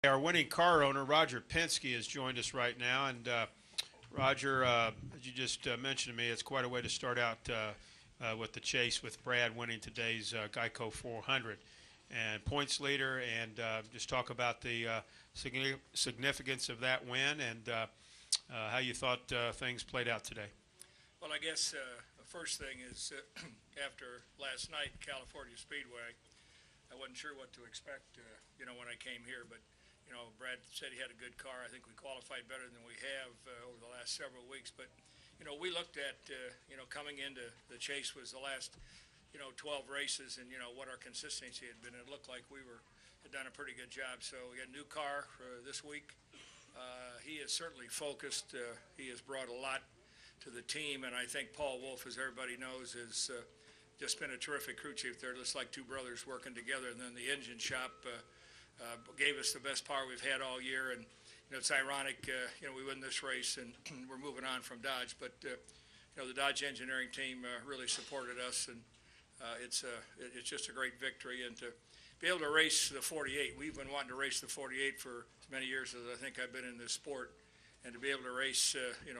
Our winning car owner, Roger Penske, has joined us right now. And Roger, as you just mentioned to me, it's quite a way to start out with the chase with Brad winning today's Geico 400. And points leader, and just talk about the significance of that win and how you thought things played out today. Well, I guess the first thing is after last night, California Speedway, I wasn't sure what to expect, when I came here, but Brad said he had a good car. I think we qualified better than we have over the last several weeks. But, we looked at, coming into the chase was the last, 12 races and, what our consistency had been. It looked like we had done a pretty good job. So we got a new car for this week. He is certainly focused. He has brought a lot to the team. And I think Paul Wolf, as everybody knows, has just been a terrific crew chief there. Looks like two brothers working together. And then the engine shop gave us the best power we've had all year, and it's ironic, we win this race and we're moving on from Dodge, but the Dodge engineering team really supported us, and it's just a great victory, and to be able to race the 48, we've been wanting to race the 48 for as many years as I think I've been in this sport, and to be able to race,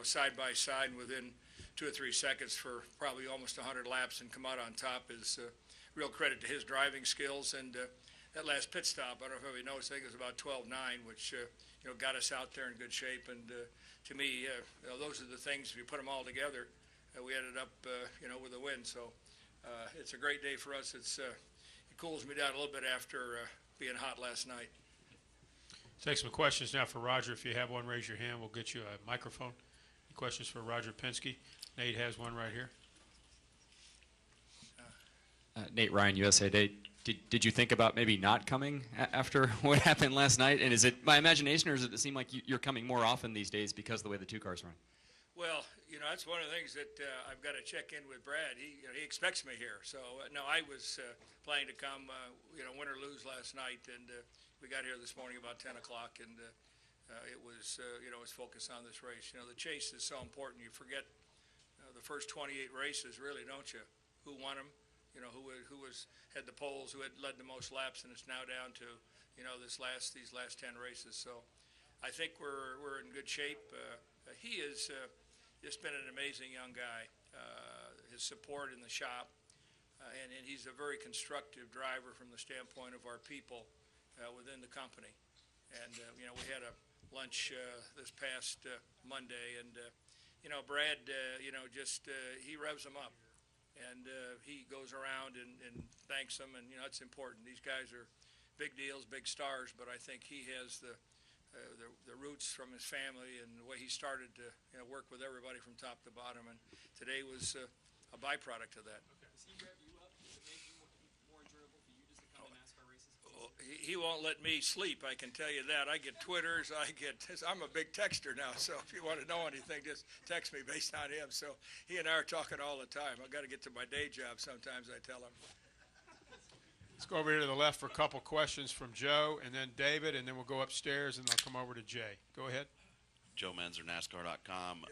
side by side and within 2 or 3 seconds for probably almost 100 laps and come out on top is real credit to his driving skills. And that last pit stop, I don't know if everybody knows, I think it was about 12.9, which got us out there in good shape. And to me, those are the things. If you put them all together, we ended up, with a win. So it's a great day for us. It cools me down a little bit after being hot last night. Take some questions now for Roger. If you have one, raise your hand. We'll get you a microphone. Any questions for Roger Penske? Nate has one right here. Nate Ryan, USA Today. Did you think about maybe not coming after what happened last night? And is it my imagination, or does it seem like you're coming more often these days because of the way the two cars run? Well, that's one of the things that I've got to check in with Brad. He expects me here. So, no, I was planning to come, win or lose last night. And we got here this morning about 10 o'clock. And it was, it was focused on this race. The chase is so important. You forget the first 28 races, really, don't you? Who won them? Who had the poles, who had led the most laps, and it's now down to, these last 10 races. So I think we're in good shape. He has just been an amazing young guy. His support in the shop, and he's a very constructive driver from the standpoint of our people within the company. And, we had a lunch this past Monday, and, Brad, he revs them up. And he goes around and thanks them, and it's important. These guys are big deals, big stars, but I think he has the roots from his family and the way he started to work with everybody from top to bottom. And today was a byproduct of that. Okay. Does he rev you up? Does it make you more enjoyable for you just to come to NASCAR races? He won't let me sleep, I can tell you that. I get Twitters, I'm a big texter now, so if you want to know anything, just text me based on him. So he and I are talking all the time. I've got to get to my day job sometimes, I tell him. Let's go over here to the left for a couple questions from Joe, and then David, and then we'll go upstairs, and they'll come over to Jay. Go ahead. Joe Menzer, NASCAR.com.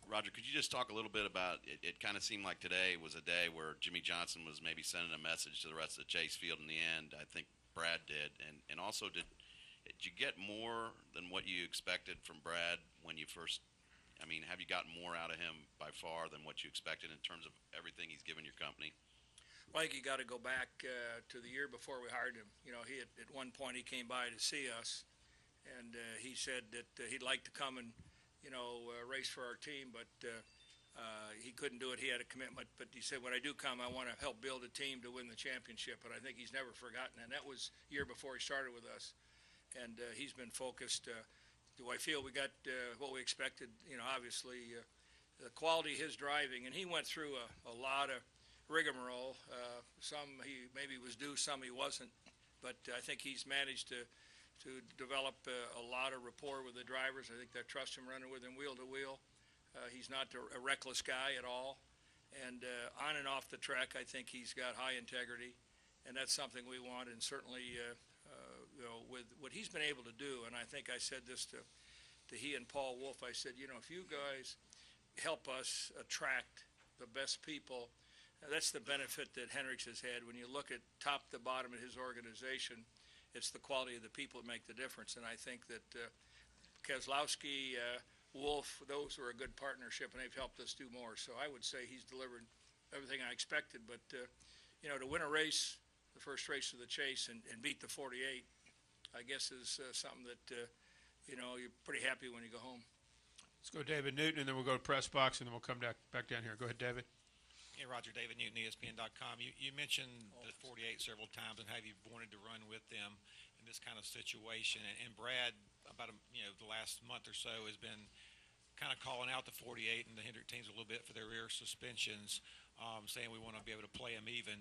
Roger, could you just talk a little bit about it kind of seemed like today was a day where Jimmie Johnson was maybe sending a message to the rest of the chase field in the end. I think Brad did. And also, did you get more than what you expected from Brad when you first – have you gotten more out of him by far than what you expected in terms of everything he's given your company? Well, I think you got to go back to the year before we hired him. He at one point he came by to see us, and he said that he'd like to come and race for our team, but he couldn't do it. He had a commitment, but he said, when I do come, I want to help build a team to win the championship, and I think he's never forgotten, and that was a year before he started with us, and he's been focused. Do I feel we got what we expected? Obviously, the quality of his driving, and he went through a lot of rigmarole. Some he maybe was due, some he wasn't, but I think he's managed to develop a lot of rapport with the drivers. I think they trust him running with him wheel to wheel. He's not a reckless guy at all. And on and off the track, I think he's got high integrity, and that's something we want. And certainly, with what he's been able to do, and I think I said this to he and Paul Wolf, I said, if you guys help us attract the best people, that's the benefit that Hendricks has had. When you look at top to bottom of his organization, it's the quality of the people that make the difference. And I think that Keselowski, Wolf, those were a good partnership, and they've helped us do more. So I would say he's delivered everything I expected. But, to win a race, the first race of the Chase, and beat the 48, I guess is something that, you're pretty happy when you go home. Let's go David Newton, and then we'll go to press box, and then we'll come back down here. Go ahead, David. Hey, Roger, David Newton, ESPN.com. You mentioned the 48 several times and how you've wanted to run with them in this kind of situation. And Brad, about the last month or so, has been kind of calling out the 48 and the Hendrick teams a little bit for their rear suspensions, saying we want to be able to play them even.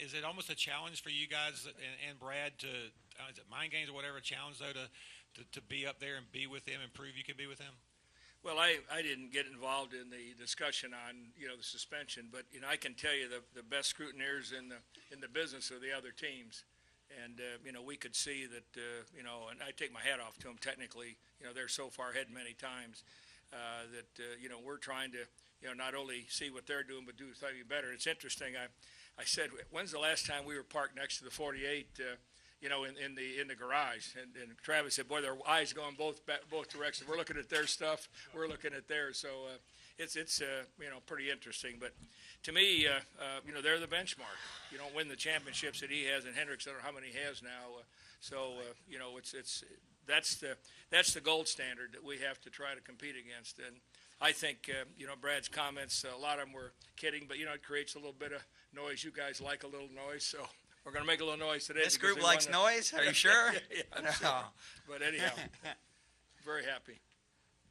Is it almost a challenge for you guys and Brad to, is it mind games or whatever, a challenge, though, to be up there and be with them and prove you can be with them? Well, I didn't get involved in the discussion on the suspension, but I can tell you the best scrutineers in the business are the other teams, and we could see that and I take my hat off to them. Technically, they're so far ahead many times that we're trying to not only see what they're doing but do slightly better. It's interesting. I said, when's the last time we were parked next to the 48? In the garage, and Travis said, "Boy, their eyes going both directions. We're looking at their stuff, we're looking at theirs." So it's pretty interesting. But to me, they're the benchmark. You don't win the championships that he has, and Hendricks, I don't know how many he has now. That's the gold standard that we have to try to compete against. And I think Brad's comments, a lot of them were kidding, but it creates a little bit of noise. You guys like a little noise, so. We're going to make a little noise today. This group likes noise? Are you sure? Yeah, I'm sure. But anyhow, very happy.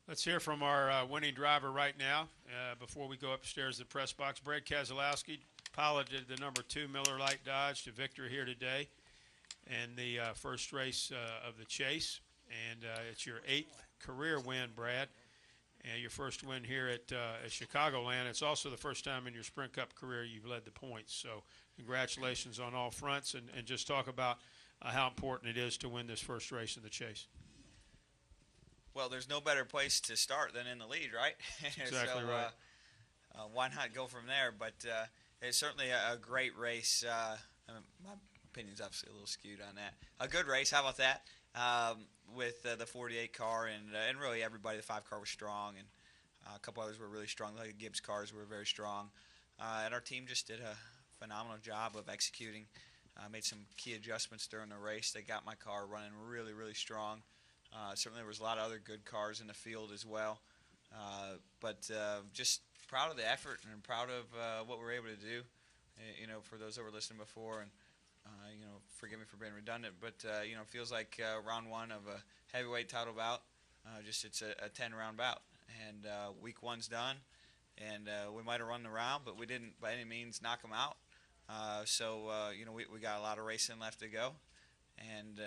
Let's hear from our winning driver right now before we go upstairs to the press box. Brad Keselowski piloted the number 2 Miller Lite Dodge to victory here today in the first race of the Chase. And it's your 8th career win, Brad, and your first win here at Chicagoland. It's also the first time in your Sprint Cup career you've led the points. So congratulations on all fronts, and just talk about how important it is to win this first race in the Chase. Well, there's no better place to start than in the lead, right? Exactly right. Why not go from there? But it's certainly a great race. My opinion's obviously a little skewed on that. A good race, how about that? With the 48 car and really everybody, the 5 car was strong, and a couple others were really strong. The Gibbs cars were very strong. And our team just did a phenomenal job of executing. Made some key adjustments during the race. They got my car running really, really strong. Certainly there was a lot of other good cars in the field as well. But just proud of the effort and proud of what we were able to do. For those that were listening before, and forgive me for being redundant, but it feels like round 1 of a heavyweight title bout. It's a 10-round bout, and week 1's done, and we might have run the round, but we didn't by any means knock them out. We got a lot of racing left to go, and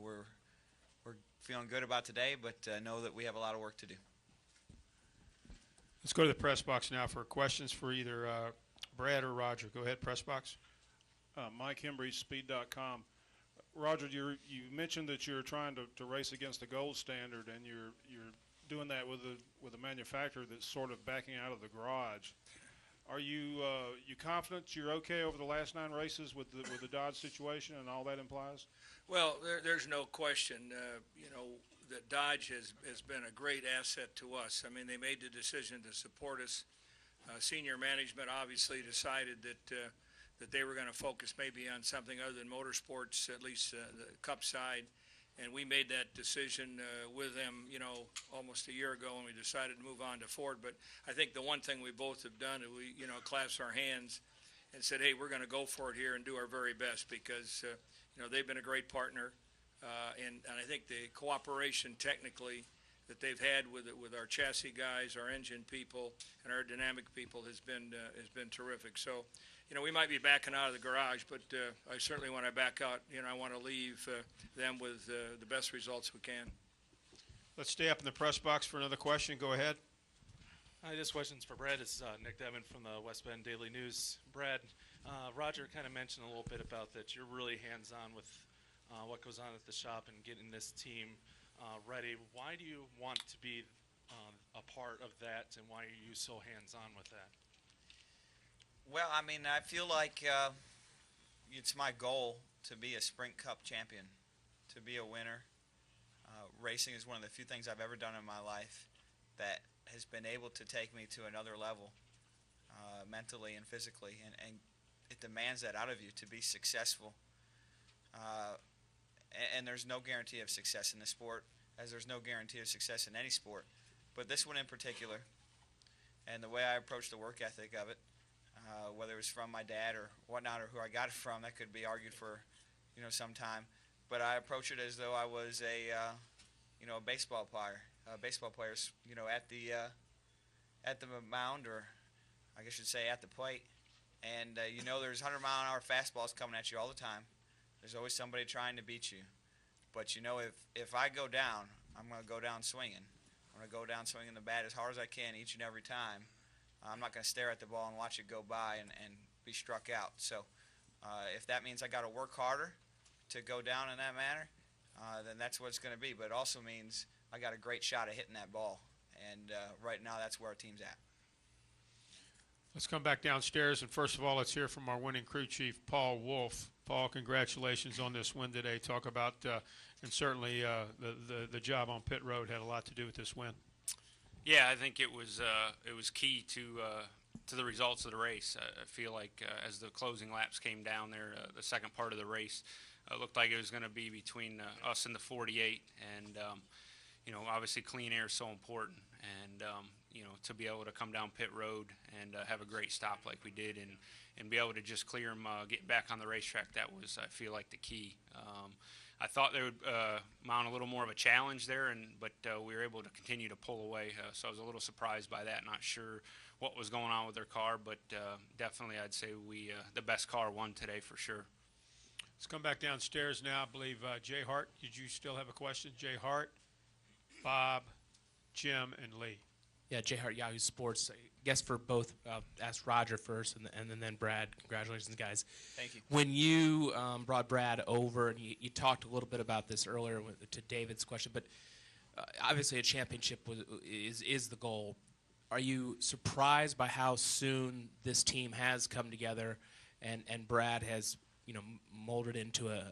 we're feeling good about today, but know that we have a lot of work to do. Let's go to the press box now for questions for either Brad or Roger. Go ahead, press box. Mike Hembry, Speed.com. Roger, you mentioned that you're trying to race against the gold standard, and you're doing that with a manufacturer that's sort of backing out of the garage. Are you confident you're okay over the last 9 races with the Dodge situation and all that implies? Well, there's no question. That Dodge has been a great asset to us. I mean, they made the decision to support us. Senior management obviously decided that they were going to focus maybe on something other than motorsports, at least the Cup side. And we made that decision with them, almost a year ago when we decided to move on to Ford. But I think the one thing we both have done is we, clasped our hands and said, hey, we're going to go for it here and do our very best because, they've been a great partner. And I think the cooperation technically that they've had with our chassis guys, our engine people, and our dynamic people has been terrific. So, we might be backing out of the garage, but I certainly when I back out, I want to leave them with the best results we can. Let's stay up in the press box for another question. Go ahead. Hi, this question's for Brad. It's Nick Devon from the West Bend Daily News. Brad, Roger kind of mentioned a little bit about that you're really hands-on with what goes on at the shop and getting this team ready. Why do you want to be a part of that, and why are you so hands-on with that? Well, I mean, I feel like it's my goal to be a Sprint Cup champion, to be a winner. Racing is one of the few things I've ever done in my life that has been able to take me to another level, mentally and physically, and it demands that out of you to be successful. And there's no guarantee of success in this sport, as there's no guarantee of success in any sport. But this one in particular, and the way I approach the work ethic of it, whether it was from my dad or whatnot, or who I got it from, that could be argued for, some time. But I approach it as though I was a baseball player. Baseball players, at the mound, or I guess I should say at the plate, and there's 100-mile-an-hour fastballs coming at you all the time. There's always somebody trying to beat you. But if I go down, I'm going to go down swinging. I'm going to go down swinging the bat as hard as I can each and every time. I'm not going to stare at the ball and watch it go by and be struck out. So if that means I got to work harder to go down in that manner, then that's what it's going to be. But it also means I got a great shot at hitting that ball. And right now that's where our team's at. Let's come back downstairs, and first of all, let's hear from our winning crew chief, Paul Wolf. Paul, congratulations on this win today. Talk about, and certainly the job on pit road had a lot to do with this win. Yeah, I think it was key to the results of the race. I feel like as the closing laps came down there, the second part of the race, it looked like it was going to be between us and the 48, and obviously clean air is so important, and to be able to come down pit road and have a great stop like we did, and be able to just clear them, get back on the racetrack, that was, I feel like, the key. I thought they would mount a little more of a challenge there, but we were able to continue to pull away, so I was a little surprised by that. Not sure what was going on with their car, but definitely I'd say the best car won today for sure. Let's come back downstairs now. I believe Jay Hart, did you still have a question? Jay Hart, Bob, Jim, and Lee. Yeah, Jay Hart, Yahoo Sports. I guess for both, ask Roger first and then Brad. Congratulations, guys. Thank you. When you brought Brad over, and you talked a little bit about this earlier to David's question, but obviously a championship is the goal. Are you surprised by how soon this team has come together and Brad has molded into a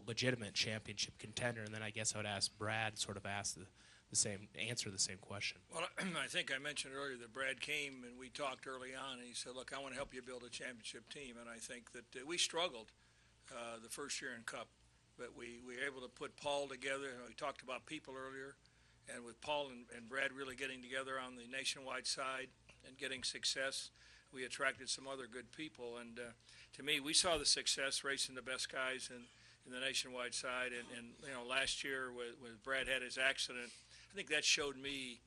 legitimate championship contender? And then I guess I would ask Brad, sort of answer the same question. Well, I think I mentioned earlier that Brad came and we talked early on, and he said, look, I want to help you build a championship team. And I think that we struggled the first year in Cup, but we were able to put Paul together. We talked about people earlier, and with Paul and Brad really getting together on the nationwide side and getting success, we attracted some other good people. And to me, we saw the success racing the best guys in the nationwide side. And last year when Brad had his accident, I think that showed me,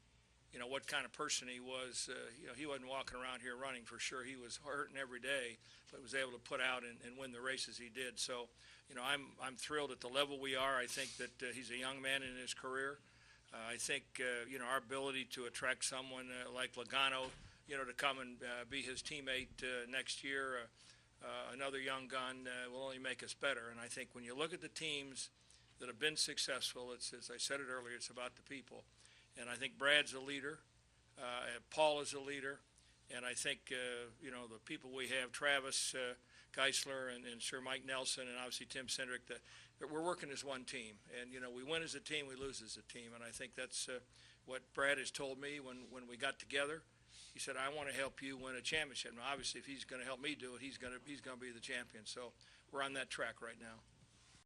what kind of person he was. He wasn't walking around here running for sure. He was hurting every day, but was able to put out and win the races he did. So, I'm thrilled at the level we are. I think that he's a young man in his career. I think, our ability to attract someone like Logano, to come and be his teammate next year, another young gun, will only make us better. And I think when you look at the teams that have been successful, it's, as I said it earlier, it's about the people. And I think Brad's a leader, Paul is a leader, and I think, the people we have, Travis Geisler and Sir Mike Nelson and obviously Tim Cindric, that we're working as one team. And, we win as a team, we lose as a team. And I think that's what Brad has told me when we got together. He said, I want to help you win a championship. Now, obviously, if he's going to help me do it, he's going to be the champion. So we're on that track right now.